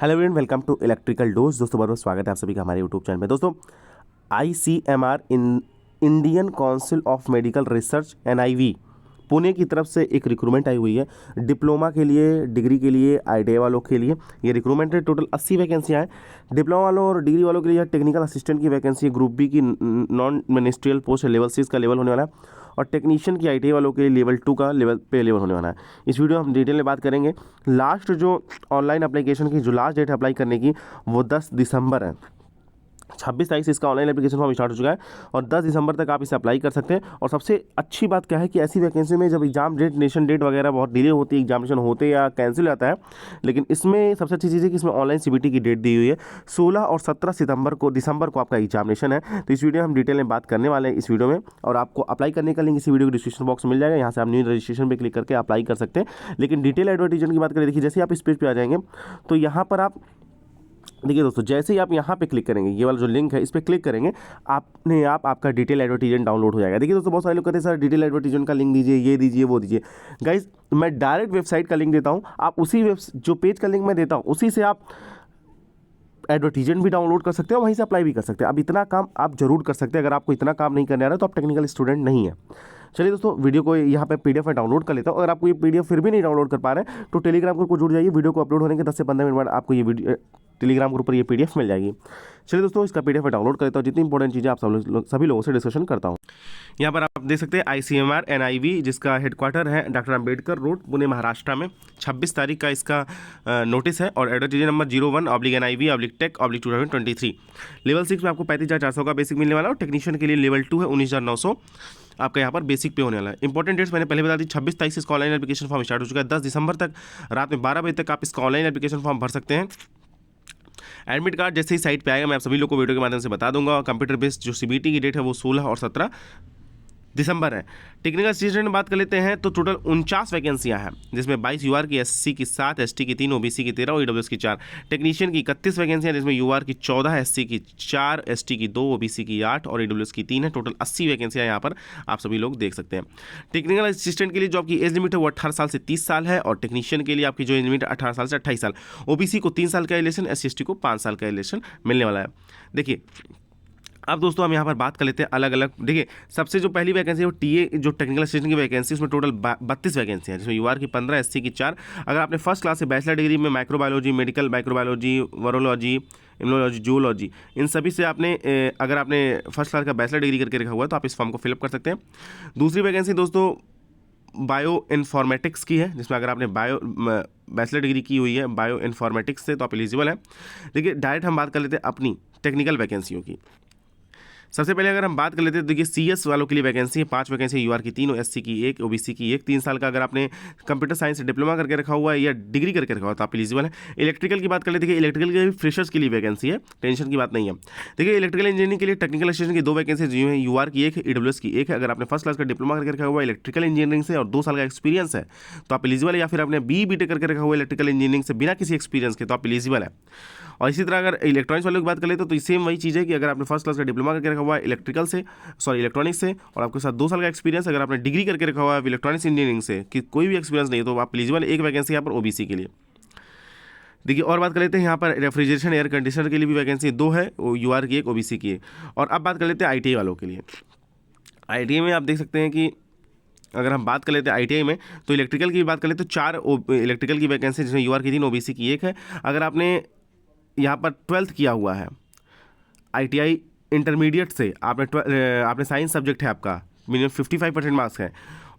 Hello everyone, welcome to electrical dose. दोस्तों बहुत बहुत स्वागत है आप सभी का हमारे यूट्यूब चैनल में। दोस्तों ICMR Indian council of medical research NIV Pune की तरफ से एक रिक्रूटमेंट आई हुई है डिप्लोमा के लिए, डिग्री के लिए, ITI वालों के लिए। ये रिक्रूटमेंट है, टोटल 80 वैकेंसियाँ हैं। डिप्लोमा वालों और डिग्री वालों के लिए टेक्निकल असिस्टेंट की वैकेंसी है, ग्रुप बी की नॉन मिनिस्ट्रियल पोस्ट है, लेवल 6 का लेवल होने वाला है, और टेक्नीशियन की ITI वालों के लिए लेवल 2 का लेवल होने वाला है। इस वीडियो में हम डिटेल में बात करेंगे। लास्ट जो ऑनलाइन एप्लीकेशन की जो लास्ट डेट है अप्लाई करने की वो 10 दिसंबर है। 26 तारीख से इसका ऑनलाइन एप्लीकेशन फॉर्म स्टार्ट हो चुका है और 10 दिसंबर तक आप इसे अप्लाई कर सकते हैं। और सबसे अच्छी बात क्या है कि ऐसी वैकेंसी में जब एग्जाम डेट, नेशन डेट वगैरह बहुत डिले होती है, एग्जामिनेशन होते या कैंसिल हो जाता है, लेकिन इसमें सबसे अच्छी चीज़ है कि इसमें ऑनलाइन CBT की डेट दी हुई है। 16 और 17 दिसंबर को आपका एग्जामिनेशन है। तो इस वीडियो में हम डिटेल में बात करने वाले हैं इस वीडियो में, और आपको अप्लाई करने का लिंक इसी वीडियो के डिस्क्रिप्शन बॉक्स में मिल जाएगा। यहाँ से आप न्यू रजिस्ट्रेशन पर क्लिक करके अप्लाई कर सकते हैं। लेकिन डिटेल एडवर्टीजमेंट की बात करें, देखिए जैसे आप इस पेज पर आ जाएंगे तो यहाँ पर आप देखिए दोस्तों, जैसे ही आप यहाँ पे क्लिक करेंगे, ये वाला जो लिंक है इस पर क्लिक करेंगे, आपका डिटेल एडवर्टीजमेंट डाउनलोड हो जाएगा। देखिए दोस्तों, बहुत सारे लोग कहते हैं सर डिटेल एडवर्टीजमेंट का लिंक दीजिए, ये दीजिए, वो दीजिए। गाइज, मैं डायरेक्ट वेबसाइट का लिंक देता हूँ, आप उसी जो पेज का लिंक मैं देता हूँ उसी से आप एडवर्टीजमेंट भी डाउनलोड कर सकते हो, वहीं से अप्लाई भी कर सकते हैं। अब इतना काम आप जरूर कर सकते हैं। अगर आपको इतना काम नहीं करने आ रहा है तो आप टेक्निकल स्टूडेंट नहीं है। चलिए दोस्तों, वीडियो को यहाँ पे PDF में डाउनलोड कर लेता हूँ। अगर आपको ये PDF फिर भी नहीं डाउनलोड कर पा रहे हैं तो टेलीग्राम ग्रुप को जुड़ जाइए। वीडियो को अपलोड होने के 10 से 15 मिनट बाद आपको ये वीडियो टेलीग्राम ग्रुप पर ये PDF मिल जाएगी। चलिए दोस्तों, इसका PDF में डाउनलोड कर लेता हूँ। जितनी इंपॉर्टेंट चीज़ें आप सभी लोगों से डिस्कशन करता हूँ। यहाँ पर आप देख सकते हैं ICMR NIV, जिसका हेडक्वार्टर है डॉक्टर अम्बेडकर रोड, पुणे महाराष्ट्र में। 26 तारीख का इसका नोटिस है और एडवर्टीजमेंट नंबर 01/NIV/Tech/2023। लेवल 6 में आपको 35,400 का बेसिक मिलने वाला है और टेक्नीशियन के लिए लेवल 2 है 19,900 आपका यहाँ पर बेसिक पे होने वाला है। इंपॉर्टेंट डेट्स मैंने पहले बता दी। 26 तारीख से इसका ऑनलाइन एप्लीकेशन फॉर्म स्टार्ट हो चुका है। 10 दिसंबर तक रात में 12 बजे तक आप इसका ऑनलाइन एप्लीकेशन फॉर्म भर सकते हैं। एडमिट कार्ड जैसे ही साइट पे आएगा मैं आप सभी लोग को वीडियो के माध्यम से बता दूंगा। कंप्यूटर बेस्ड जो CBT की डेट है वो 16 और 17 दिसंबर है। टेक्निकल असिस्टेंट में बात कर लेते हैं तो टोटल 49 वैकेंसियां हैं, जिसमें 22 UR की, SC की 7, ST की 3, OBC की 13 और EWS की 4। टेक्नीशियन की 31 वैकेंसियां, जिसमें UR की 14, SC की 4, ST की 2, OBC की 8 और EWS की 3 है। टोटल 80 वैकेंसियां यहाँ पर आप सभी लोग देख सकते हैं। टेक्निकल असिस्टेंट के लिए जो आपकी एज लिमिट है वो 18 साल से 30 साल है, और टेक्नीशियन के लिए आपकी जो एज लिमिट है 18 साल से 28 साल। OBC को 3 साल का रिलेशन, SC/ST को 5 साल का रिलेशन मिलने वाला है। देखिए अब दोस्तों हम यहाँ पर बात कर लेते हैं अलग अलग। देखिए सबसे जो पहली वैकेंसी है वो TA जो टेक्निकल असिस्टेंट की वैकेंसी, उसमें टोटल 32 वैकेंसी है, जिसमें UR की 15, SC की 4। अगर आपने फर्स्ट क्लास से बैचलर डिग्री में microbiology, medical microbiology, virology, immunology, zoology, इन सभी से आपने अगर आपने फर्स्ट क्लास का बैचलर डिग्री करके रखा हुआ है तो आप इस फॉर्म को फिलअप कर सकते हैं। दूसरी वैकेंसी दोस्तों बायो इन्फॉर्मेटिक्स की है, जिसमें अगर आपने बैचलर डिग्री की हुई है बायो इन्फॉर्मेटिक्स से तो आप एलिजिबल हैं। देखिए डायरेक्ट हम बात कर लेते हैं अपनी टेक्निकल वैकेंसियों की। सबसे पहले अगर हम बात कर लेते हैं तो देखिए CS वालों के लिए वैकेंसी है, 5 वैकेंसी, UR की 3, SC की 1, OBC की 1। 3 साल का अगर आपने कंप्यूटर साइंस से डिप्लोमा करके रखा हुआ है या डिग्री करके रखा हुआ तो आप एलिजिबल है। इलेक्ट्रिकल की बात कर लेते हैं, इलेक्ट्रिकल के भी फ्रेशर्स के लिए वैकेंसी है, टेंशन की बात नहीं है। देखिए इलेक्ट्रिकल इंजीनियरिंग के लिए टेक्निकल असिस्टेंट की 2 वैकेंसी जो है, UR की 1 है, EWS की 1 है। अगर आपने फर्स्ट क्लास का डिप्लोमा करके रखा हुआ है इलेक्ट्रिकल इंजीनियरिंग से और 2 साल का एक्सपीरियंस है तो आप एलिजिबल है, या फिर आपने BE/BTech करके रखा हुआ है इलेक्ट्रिकल इंजीनियरिंग से बिना किसी एक्सपीरियंस के तो आप एलिजिबल है। और इसी तरह अगर इलेक्ट्रॉनिक्स वालों की बात कर लेते तो सेम वही चीज़ है कि अगर आपने फर्स्ट क्लास का डिप्लोमा करके रखा हुआ है इलेक्ट्रॉनिक्स से और आपके साथ 2 साल का एक्सपीरियंस, अगर आपने डिग्री करके रखा हुआ है इलेक्ट्रॉनिक्स इंजीनियरिंग से कि कोई भी एक्सपीरियंस नहीं है तो आप एलिजिबल। एक वैकेंसी यहाँ पर OBC के लिए। देखिए और बात कर लेते हैं यहाँ पर रेफ्रिजरेशन एयर कंडीशनर के लिए भी वैकेंसी 2 है, UR की 1, OBC की 1। और अब बात कर लेते हैं ITI वालों के लिए। ITI में आप देख सकते हैं कि अगर हम बात कर लेते हैं ITI में तो इलेक्ट्रिकल की बात कर लेते तो 4 इलेक्ट्रिकल की वैकेंसी, जिसमें UR की 3, OBC की 1 है। अगर आपने यहाँ पर 12th किया हुआ है ITI इंटरमीडिएट से, आपने साइंस सब्जेक्ट है, आपका मिनिमम 55% मार्क्स है,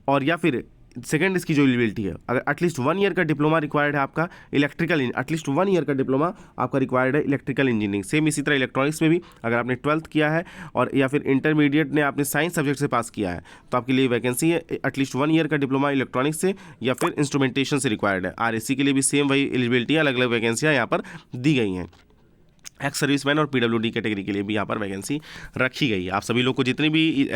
और या फिर सेकेंड इसकी जो एलिजिबिलिटी है, अगर एटलीस्ट 1 ईयर का डिप्लोमा रिक्वायर्ड है आपका एटलीस्ट 1 ईयर का डिप्लोमा आपका रिक्वायर्ड है इलेक्ट्रिकल इंजीनियरिंग। सेम इसी तरह इलेक्ट्रॉनिक्स में भी अगर आपने 12th किया है और या फिर इंटरमीडिएट ने आपने साइंस सब्जेक्ट से पास किया है तो आपके लिए वैकेंसी है एटलीस्ट 1 ईयर का डिप्लोमा इलेक्ट्रॉनिक्स से या फिर इंस्ट्रूमेंटेशन से रिक्वायर्ड है। RAC के लिए भी सेम वही एलिजिबिलिटी है, अलग अलग वैकेंसियाँ यहाँ पर दी गई हैं। एक्स सर्विसमैन और पीडब्ल्यूडी कैटेगरी के लिए भी यहाँ पर वैकेंसी रखी गई है। आप सभी लोग को जितनी भी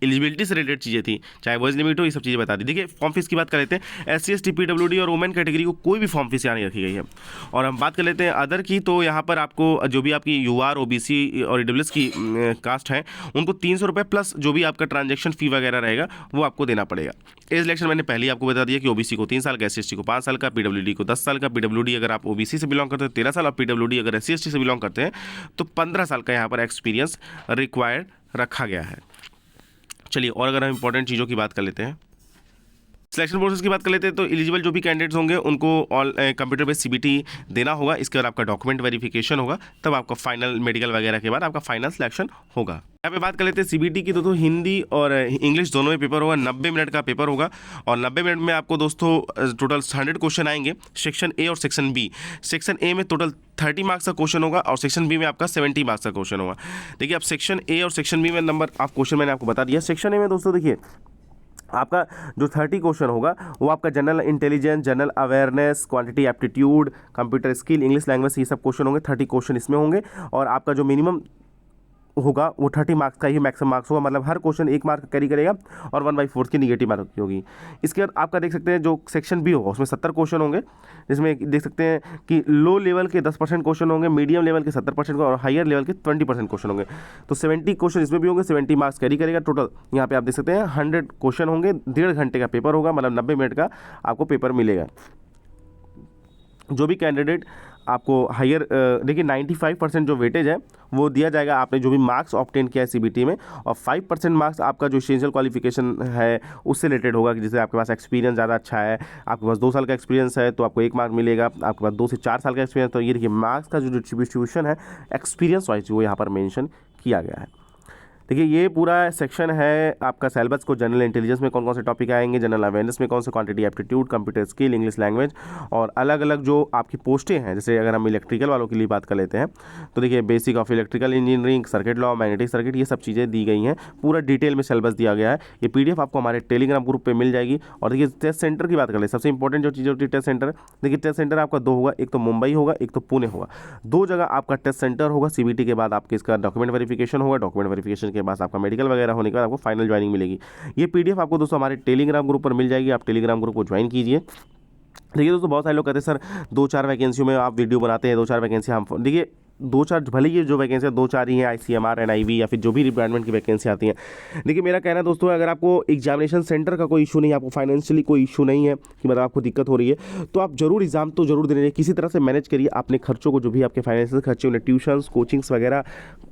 एलिजिबिलिटी से रिलेटेड चीज़ें थी, चाहे वॉइस लिमिट हो, ये सब चीज़ें बता दी। देखिए फॉर्म फीस की बात कर लेते हैं। SC ST पीडब्ल्यूडी और वुमेन कैटेगरी को कोई भी फॉर्म फीस यहाँ नहीं रखी गई है। और हम बात कर लेते हैं अदर की, तो यहाँ पर आपको जो भी आपकी UR OBC और EWS की कास्ट है उनको 300 रुपये प्लस जो भी आपका ट्रांजेक्शन फ़ी वगैरह रहेगा वो आपको देना पड़ेगा। एज इलेक्शन मैंने पहले ही आपको बता दिया कि OBC को 3 साल का, SC ST को 5 साल का, PWD को 10 साल का। PWD अगर आप OBC से बिलोंग करते हैं 13 साल, और PWD अगर SC ST से बिलोंग करते हैं तो 15 साल का यहाँ पर एक्सपीरियंस रिक्वायर्ड रखा गया है। चलिए, और अगर हम इंपॉर्टेंट चीज़ों की बात कर लेते हैं, सिलेक्शन प्रोसेस की बात कर लेते हैं, तो एलिजिबल जो भी कैंडिडेट्स होंगे उनको ऑल कंप्यूटर बेस्ड CBT देना होगा। इसके बाद आपका डॉक्यूमेंट वेरिफिकेशन होगा, तब आपका फाइनल मेडिकल वगैरह के बाद आपका फाइनल सिलेक्शन होगा। यहाँ पे बात कर लेते हैं CBT की, तो हिंदी और इंग्लिश दोनों में पेपर होगा। 90 मिनट का पेपर होगा, और 90 मिनट में आपको दोस्तों टोटल 100 क्वेश्चन आएंगे, सेक्शन A और सेक्शन B। सेक्शन A में टोटल 30 मार्क्स का क्वेश्चन होगा, और सेक्शन B में आपका 70 मार्क्स का क्वेश्चन होगा। देखिए, अब सेक्शन A और सेक्शन B में नंबर आप क्वेश्चन मैंने आपको बता दिया। सेक्शन A में दोस्तों देखिए, आपका जो 30 क्वेश्चन होगा वो आपका general intelligence, general awareness, quantity aptitude, computer skill, English language, ये सब क्वेश्चन होंगे। 30 क्वेश्चन इसमें होंगे, और आपका जो मिनिमम होगा वो 30 मार्क्स का ही मैक्सिमम मार्क्स होगा। मतलब हर क्वेश्चन 1 मार्क कैरी करेगा, और 1/4 की निगेटिव मार्क की होगी। इसके बाद आपका देख सकते हैं जो सेक्शन B होगा उसमें 70 क्वेश्चन होंगे, जिसमें देख सकते हैं कि लो लेवल के 10% क्वेश्चन होंगे, मीडियम लेवल के 70% और हायर लेवल के 20% क्वेश्चन होंगे। तो 70 क्वेश्चन इसमें भी होंगे, 70 मार्क्स कैरी करेगा। टोटल यहाँ पे आप देख सकते हैं 100 क्वेश्चन होंगे, 1.5 घंटे का पेपर होगा, मतलब 90 मिनट का आपको पेपर मिलेगा। जो भी कैंडिडेट आपको हायर, देखिए 95% जो वेटेज है वो दिया जाएगा आपने जो भी मार्क्स ऑब्टेन किया है CBT में, और 5% मार्क्स आपका जो एसेंशियल क्वालिफिकेशन है उससे रिलेटेड होगा, कि जैसे आपके पास एक्सपीरियंस ज़्यादा अच्छा है, आपके पास 2 साल का एक्सपीरियंस है तो आपको 1 मार्क मिलेगा, आपके पास 2 से 4 साल का एक्सपीरियंस। तो ये देखिए मार्क्स का जो डिस्ट्रीब्यूशन है एक्सपीरियंस वाइज वो यहाँ पर मेंशन किया गया है। देखिए, ये पूरा सेक्शन है आपका सिलेबस को। जनरल इंटेलिजेंस में कौन कौन से टॉपिक आएंगे, जनरल अवेयरनेस में कौन से, quantity aptitude, computer skill, English language, और अलग अलग जो आपकी पोस्टें हैं। जैसे अगर हम इलेक्ट्रिकल वालों के लिए बात कर लेते हैं, तो देखिए basic of electrical engineering, circuit law, magnetic circuit, ये सब चीज़ें दी गई हैं। पूरा डिटेल में सिलेबस दिया गया है। ये PDF आपको हमारे टेलीग्राम ग्रुप पर मिल जाएगी। और देखिए, टेस्ट सेंटर की बात कर ले, सबसे इंपॉर्टेंट जो चीज़ होती है टेस्ट सेंटर। देखिए, टेस्ट सेंटर आपका 2 होगा, एक तो मुंबई होगा, एक तो पुणे होगा। 2 जगह आपका टेस्ट सेंटर होगा। CBT के बाद आपके इसका डॉक्यूमेंट वेरिफिकेशन होगा, डॉक्यूमेंट वेरिफिकेशन के बाद आपका मेडिकल वगैरह होने के बाद आपको फाइनल ज्वाइनिंग मिलेगी। ये PDF आपको दोस्तों हमारे टेलीग्राम ग्रुप पर मिल जाएगी। आप टेलीग्राम ग्रुप को ज्वाइन कीजिए। देखिए दोस्तों, बहुत सारे लोग कहते हैं सर 2-4 वैकेंसियों में आप वीडियो बनाते हैं, 2-4 वैकेंसी हम, देखिए 2-4 भले ही जो वैकेंसी 2-4 ही हैं, ICMR, NIV या फिर जो भी रिक्वायरमेंट की वैकेंसी आती हैं। देखिए, मेरा कहना है दोस्तों, अगर आपको एग्जामिनेशन सेंटर का कोई इशू नहीं है, आपको फाइनेंशियली कोई इशू नहीं है कि मतलब आपको दिक्कत हो रही है, तो आप जरूर एग्जाम तो जरूर देने, किसी तरह से मैनेज करिए अपने खर्चों को, जो भी आपके फाइनेंशियल खर्चे उन्हें ट्यूशन्स, कोचिंग्स वगैरह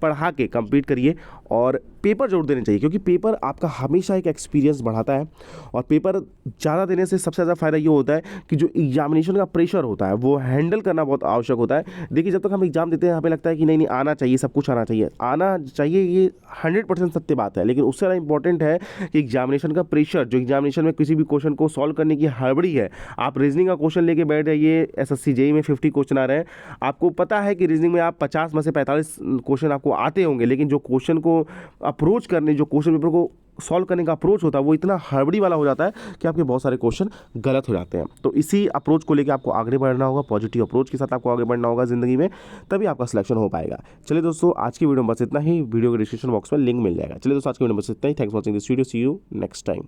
पढ़ा के कंप्लीट करिए, और पेपर जरूर देने चाहिए, क्योंकि पेपर आपका हमेशा एक एक्सपीरियंस बढ़ाता है। और पेपर ज़्यादा देने से सबसे ज़्यादा फायदा ये होता है कि जो एग्जामिनेशन का प्रेशर होता है वो हैंडल करना बहुत आवश्यक होता है। देखिए, जब तक हम एग्जाम देते हैं हमें लगता है कि नहीं आना चाहिए, सब कुछ आना चाहिए, ये 100% सत्य बात है। लेकिन उससे ज़्यादा इंपॉर्टेंट है कि एग्जामिनेशन का प्रेशर, जो एग्जामिनेशन में किसी भी क्वेश्चन को सॉल्व करने की हड़बड़ी है, आप रीजनिंग का क्वेश्चन लेके बैठ जाइए, SSC JEE में 50 क्वेश्चन आ रहे हैं, आपको पता है कि रीजनिंग में आप 50 में से 45 क्वेश्चन आपको आते होंगे, लेकिन जो क्वेश्चन को अप्रोच करने, जो क्वेश्चन पेपर को सॉल्व करने का अप्रोच होता है वो इतना हड़बड़ी वाला हो जाता है कि आपके बहुत सारे क्वेश्चन गलत हो जाते हैं। तो इसी अप्रोच को लेकर आपको आगे बढ़ना होगा, पॉजिटिव अप्रोच के साथ आपको आगे बढ़ना होगा ज़िंदगी में, तभी आपका सिलेक्शन हो पाएगा। चलिए दोस्तों, आज की वीडियो में बस इतना ही। वीडियो के डिस्क्रिप्शन बॉक्स में लिंक मिल जाएगा। चलिए दोस्तों, आज की वीडियो में बस इतना ही। Thanks for watching this video. See you next time.